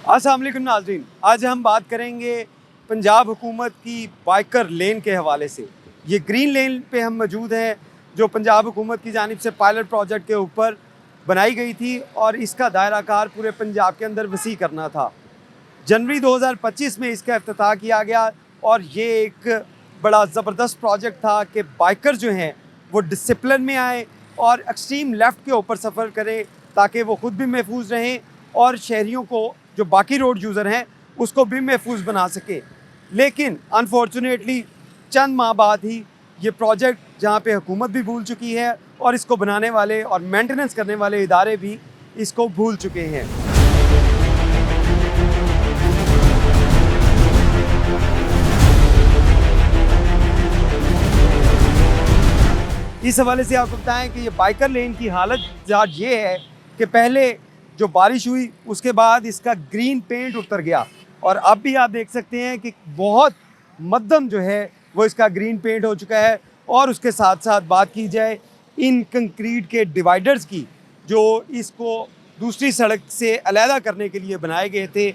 अस्सलाम वालेकुम नाज़रीन, आज हम बात करेंगे पंजाब हुकूमत की बाइकर लेन के हवाले से। ये ग्रीन लेन पे हम मौजूद हैं जो पंजाब हुकूमत की जानिब से पायलट प्रोजेक्ट के ऊपर बनाई गई थी और इसका दायरा कार पूरे पंजाब के अंदर वसी करना था। जनवरी 2025 में इसका इफ्तिताह किया गया और ये एक बड़ा ज़बरदस्त प्रोजेक्ट था कि बाइकर जो हैं वो डिसिप्लिन में आए और एक्सट्रीम लेफ़्ट के ऊपर सफ़र करें ताकि वो ख़ुद भी महफूज रहें और शहरियों को जो बाकी रोड यूज़र हैं उसको भी महफूज बना सके। लेकिन अनफॉर्चुनेटली चंद माह बाद ही ये प्रोजेक्ट जहाँ पे हुकूमत भी भूल चुकी है और इसको बनाने वाले और मेंटेनेंस करने वाले इदारे भी इसको भूल चुके हैं। इस हवाले से आपको बताएं कि ये बाइकर लेन की हालत ये है कि पहले जो बारिश हुई उसके बाद इसका ग्रीन पेंट उतर गया और अब भी आप देख सकते हैं कि बहुत मध्यम जो है वो इसका ग्रीन पेंट हो चुका है। और उसके साथ साथ बात की जाए इन कंक्रीट के डिवाइडर्स की जो इसको दूसरी सड़क से अलहदा करने के लिए बनाए गए थे,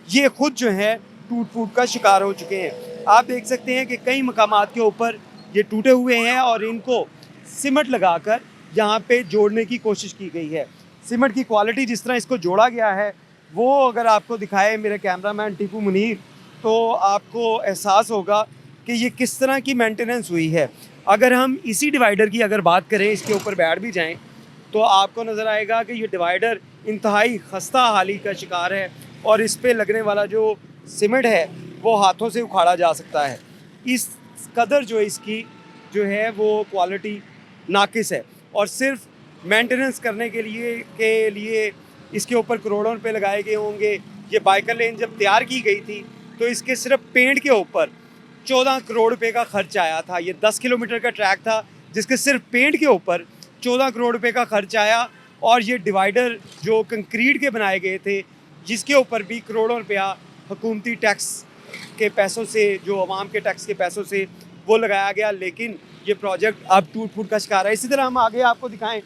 ये खुद जो है टूट फूट का शिकार हो चुके हैं। आप देख सकते हैं कि कई मकामात के ऊपर ये टूटे हुए हैं और इनको सीमेंट लगाकर यहाँ पे जोड़ने की कोशिश की गई है। सीमेंट की क्वालिटी जिस तरह इसको जोड़ा गया है वो अगर आपको दिखाए मेरे कैमरामैन टीपू मुनीर, तो आपको एहसास होगा कि ये किस तरह की मेंटेनेंस हुई है। अगर हम इसी डिवाइडर की अगर बात करें, इसके ऊपर बैठ भी जाएं, तो आपको नज़र आएगा कि ये डिवाइडर इंतहाई खस्ता हाली का शिकार है और इस पे लगने वाला जो सीमेंट है वो हाथों से उखाड़ा जा सकता है। इस कदर जो इसकी जो है वो क्वालिटी नाकिस है और सिर्फ मेंटेनेंस करने के लिए इसके ऊपर करोड़ों रुपए लगाए गए होंगे। ये बाइकर लेन जब तैयार की गई थी तो इसके सिर्फ पेंट के ऊपर 14 करोड़ रुपए का खर्च आया था। ये 10 किलोमीटर का ट्रैक था जिसके सिर्फ पेंट के ऊपर 14 करोड़ रुपए का खर्च आया और ये डिवाइडर जो कंक्रीट के बनाए गए थे जिसके ऊपर भी करोड़ों रुपया हुकूमती टैक्स के पैसों से, जो अवाम के टैक्स के पैसों से वो लगाया गया। लेकिन ये प्रोजेक्ट अब टूट फूट का शिकार है। इसी तरह हम आगे आपको दिखाएं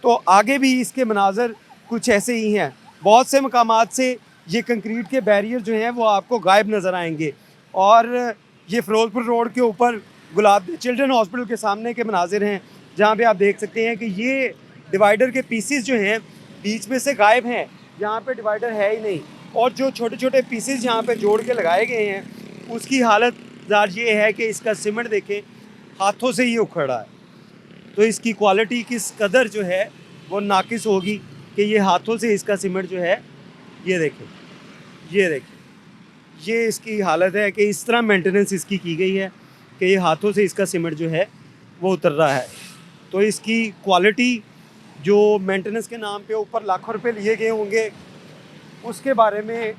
तो आगे भी इसके मनाजर कुछ ऐसे ही हैं। बहुत से मकामात से ये कंक्रीट के बैरियर जो हैं वो आपको गायब नज़र आएंगे और ये फ़िरोज़पुर रोड के ऊपर गुलाब चिल्ड्रन हॉस्पिटल के सामने के मनाजिर हैं जहाँ पे आप देख सकते हैं कि ये डिवाइडर के पीसेस जो हैं बीच में से गायब हैं, यहाँ पे डिवाइडर है ही नहीं और जो छोटे छोटे पीसेस यहाँ पे जोड़ के लगाए गए हैं उसकी हालत ये है कि इसका सीमेंट देखें, हाथों से ही उखड़ा है। तो इसकी क्वालिटी किस कदर जो है वो नाकिस होगी कि ये हाथों से इसका सीमेंट जो है, ये देखें, ये इसकी हालत है कि इस तरह मेंटेनेंस इसकी की गई है कि ये हाथों से इसका सीमेंट जो है वो उतर रहा है। तो इसकी क्वालिटी जो मेंटेनेंस के नाम पे ऊपर लाखों रुपए लिए गए होंगे उसके बारे में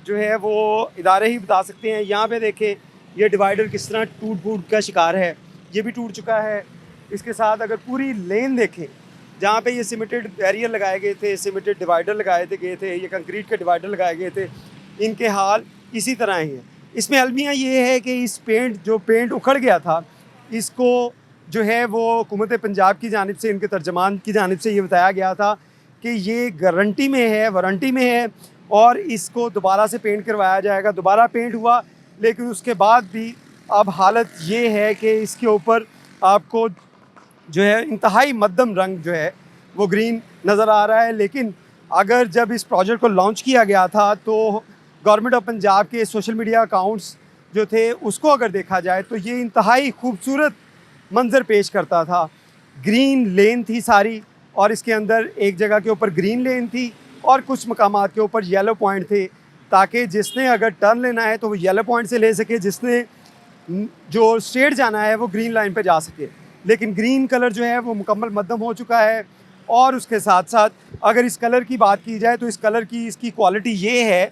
जो है वो इदारे ही बता सकते हैं। यहाँ पे देखें ये डिवाइडर किस तरह टूट फूट का शिकार है, ये भी टूट चुका है। इसके साथ अगर पूरी लेन देखें जहाँ पे ये सीमेंटेड बैरियर लगाए गए थे, सीमेंटेड डिवाइडर लगाए गए थे, ये कंक्रीट के डिवाइडर लगाए गए थे, इनके हाल इसी तरह ही हैं। इसमें अलमिया ये है कि इस पेंट उखड़ गया था, इसको जो है वो हुकूमत पंजाब की जानिब से, इनके तर्जमान की जानिब से ये बताया गया था कि ये गारंटी में है, वारंटी में है और इसको दोबारा से पेंट करवाया जाएगा। दोबारा पेंट हुआ लेकिन उसके बाद भी अब हालत ये है कि इसके ऊपर आपको जो है इंतहाई मध्यम रंग जो है वो ग्रीन नज़र आ रहा है। लेकिन अगर जब इस प्रोजेक्ट को लॉन्च किया गया था तो गवर्नमेंट ऑफ पंजाब के सोशल मीडिया अकाउंट्स जो थे उसको अगर देखा जाए तो ये इंतहाई खूबसूरत मंजर पेश करता था। ग्रीन लेन थी सारी और इसके अंदर एक जगह के ऊपर ग्रीन लेन थी और कुछ मकामात के ऊपर येलो पॉइंट थे ताकि जिसने अगर टर्न लेना है तो वो येलो पॉइंट से ले सके, जिसने जो स्ट्रेट जाना है वो ग्रीन लाइन पे जा सके। लेकिन ग्रीन कलर जो है वो मुकम्मल मध्यम हो चुका है और उसके साथ साथ अगर इस कलर की बात की जाए तो इस कलर की इसकी क्वालिटी ये है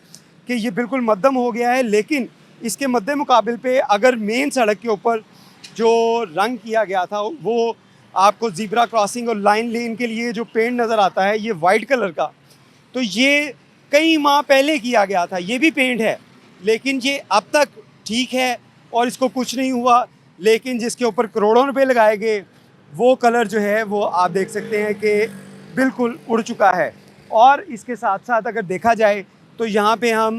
कि ये बिल्कुल मध्यम हो गया है। लेकिन इसके मद्दे मुकाबिल पे अगर मेन सड़क के ऊपर जो रंग किया गया था वो आपको ज़ीब्रा क्रॉसिंग और लाइन लेन के लिए जो पेंट नज़र आता है ये वाइट कलर का, तो ये कई माह पहले किया गया था, ये भी पेंट है लेकिन ये अब तक ठीक है और इसको कुछ नहीं हुआ। लेकिन जिसके ऊपर करोड़ों रुपए लगाए गए वो कलर जो है वो आप देख सकते हैं कि बिल्कुल उड़ चुका है। और इसके साथ साथ अगर देखा जाए तो यहाँ पे हम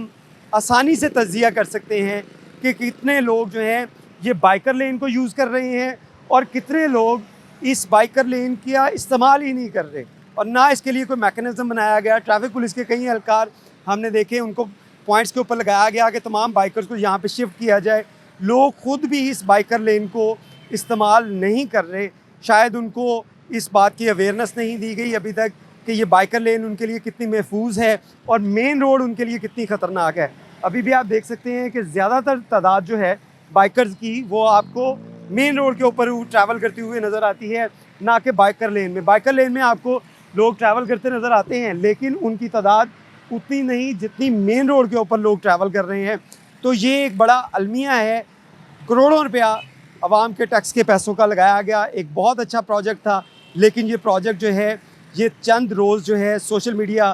आसानी से तज्जिया कर सकते हैं कि कितने लोग जो हैं ये बाइकर लेन को यूज़ कर रहे हैं और कितने लोग इस बाइकर लेन का इस्तेमाल ही नहीं कर रहे, और ना इसके लिए कोई मैकेनिज़्म बनाया गया। ट्रैफिक पुलिस के कई एहलकार हमने देखे, उनको पॉइंट्स के ऊपर लगाया गया कि तमाम बाइकर्स को यहाँ पे शिफ्ट किया जाए। लोग खुद भी इस बाइकर लेन को इस्तेमाल नहीं कर रहे, शायद उनको इस बात की अवेयरनेस नहीं दी गई अभी तक कि ये बाइकर लेन उनके लिए कितनी महफूज है और मेन रोड उनके लिए कितनी ख़तरनाक है। अभी भी आप देख सकते हैं कि ज़्यादातर तादाद जो है बाइकर्स की वो आपको मेन रोड के ऊपर ट्रैवल करती हुई नज़र आती है, ना कि बाइकर लेन में। बाइकर लेन में आपको लोग ट्रैवल करते नज़र आते हैं, लेकिन उनकी तादाद उतनी नहीं जितनी मेन रोड के ऊपर लोग ट्रैवल कर रहे हैं। तो ये एक बड़ा अलमिया है, करोड़ों रुपया आवाम के टैक्स के पैसों का लगाया गया, एक बहुत अच्छा प्रोजेक्ट था, लेकिन ये प्रोजेक्ट जो है ये चंद रोज़ जो है सोशल मीडिया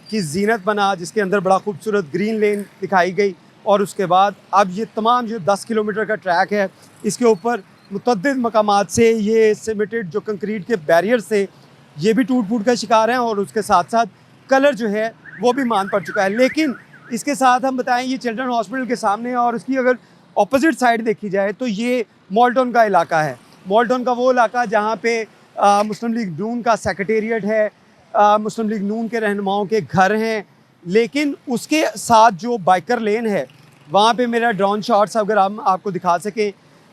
की जीनत बना, जिसके अंदर बड़ा खूबसूरत ग्रीन लेन दिखाई गई, और उसके बाद अब ये तमाम जो 10 किलोमीटर का ट्रैक है इसके ऊपर मुतअद्दिद मकामात से ये सीमेंटेड जो कंक्रीट के बैरियर से ये भी टूट फूट का शिकार हैं, और उसके साथ साथ कलर जो है वो भी मान पड़ चुका है। लेकिन इसके साथ हम बताएं ये चिल्ड्रन हॉस्पिटल के सामने, और उसकी अगर ऑपोजिट साइड देखी जाए तो ये मॉल्टन का इलाका है। मॉल्टन का वो इलाका जहाँ पे मुस्लिम लीग नून का सेक्रेटेरिएट है, मुस्लिम लीग नून के रहनुमाओं के घर हैं, लेकिन उसके साथ जो बाइकर लेन है वहाँ पे मेरा ड्रोन शॉट्स अगर हम आपको दिखा सकें,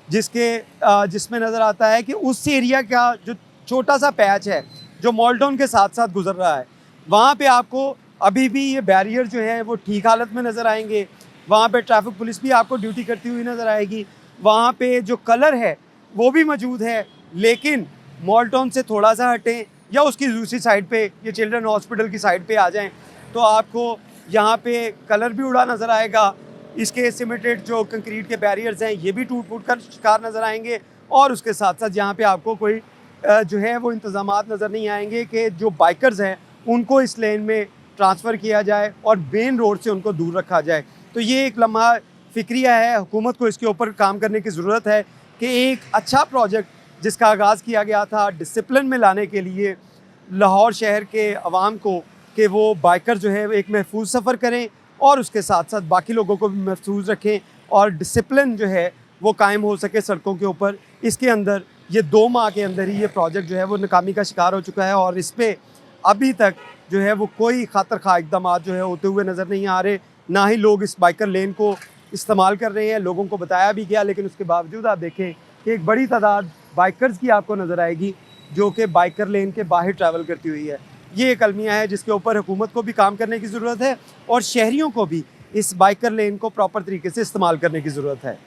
जिसमें नज़र आता है कि उस एरिया का जो छोटा सा पैच है जो मॉल्टन के साथ साथ गुजर रहा है, वहाँ पे आपको अभी भी ये बैरियर जो है वो ठीक हालत में नज़र आएंगे। वहाँ पे ट्रैफिक पुलिस भी आपको ड्यूटी करती हुई नज़र आएगी। वहाँ पे जो कलर है वो भी मौजूद है, लेकिन मॉल्टन से थोड़ा सा हटें या उसकी दूसरी साइड पे ये चिल्ड्रन हॉस्पिटल की साइड पे आ जाएं तो आपको यहाँ पे कलर भी उड़ा नज़र आएगा। इसके सीमेंटेड जो कंक्रीट के बैरियर्स हैं ये भी टूट फूट कर शिकार नज़र आएंगे, और उसके साथ साथ यहाँ पे आपको कोई जो है वो इंतज़ामात नज़र नहीं आएंगे कि जो बाइकर्स हैं उनको इस लेन में ट्रांसफ़र किया जाए और मेन रोड से उनको दूर रखा जाए। तो ये एक लम्हा फ़िक्रिया है, हुकूमत को इसके ऊपर काम करने की ज़रूरत है कि एक अच्छा प्रोजेक्ट जिसका आगाज़ किया गया था डिसिप्लिन में लाने के लिए लाहौर शहर के अवाम को, कि वो बाइकर जो है एक महफूज सफ़र करें और उसके साथ साथ बाकी लोगों को भी महफूज रखें और डिसिप्लिन जो है वो कायम हो सके सड़कों के ऊपर। इसके अंदर ये 2 माह के अंदर ही ये प्रोजेक्ट जो है वो नाकामी का शिकार हो चुका है, और इस पर अभी तक जो है वो कोई खातर खा इक़दाम जो है होते हुए नज़र नहीं आ रहे, ना ही लोग इस बाइकर लेन को इस्तेमाल कर रहे हैं। लोगों को बताया भी गया, लेकिन उसके बावजूद आप देखें कि एक बड़ी तादाद बाइकर्स की आपको नज़र आएगी जो कि बाइकर लेन के बाहर ट्रैवल करती हुई है। ये एक अलमिया है जिसके ऊपर हुकूमत को भी काम करने की ज़रूरत है और शहरियों को भी इस बाइकर लेन को प्रॉपर तरीके से इस्तेमाल करने की ज़रूरत है।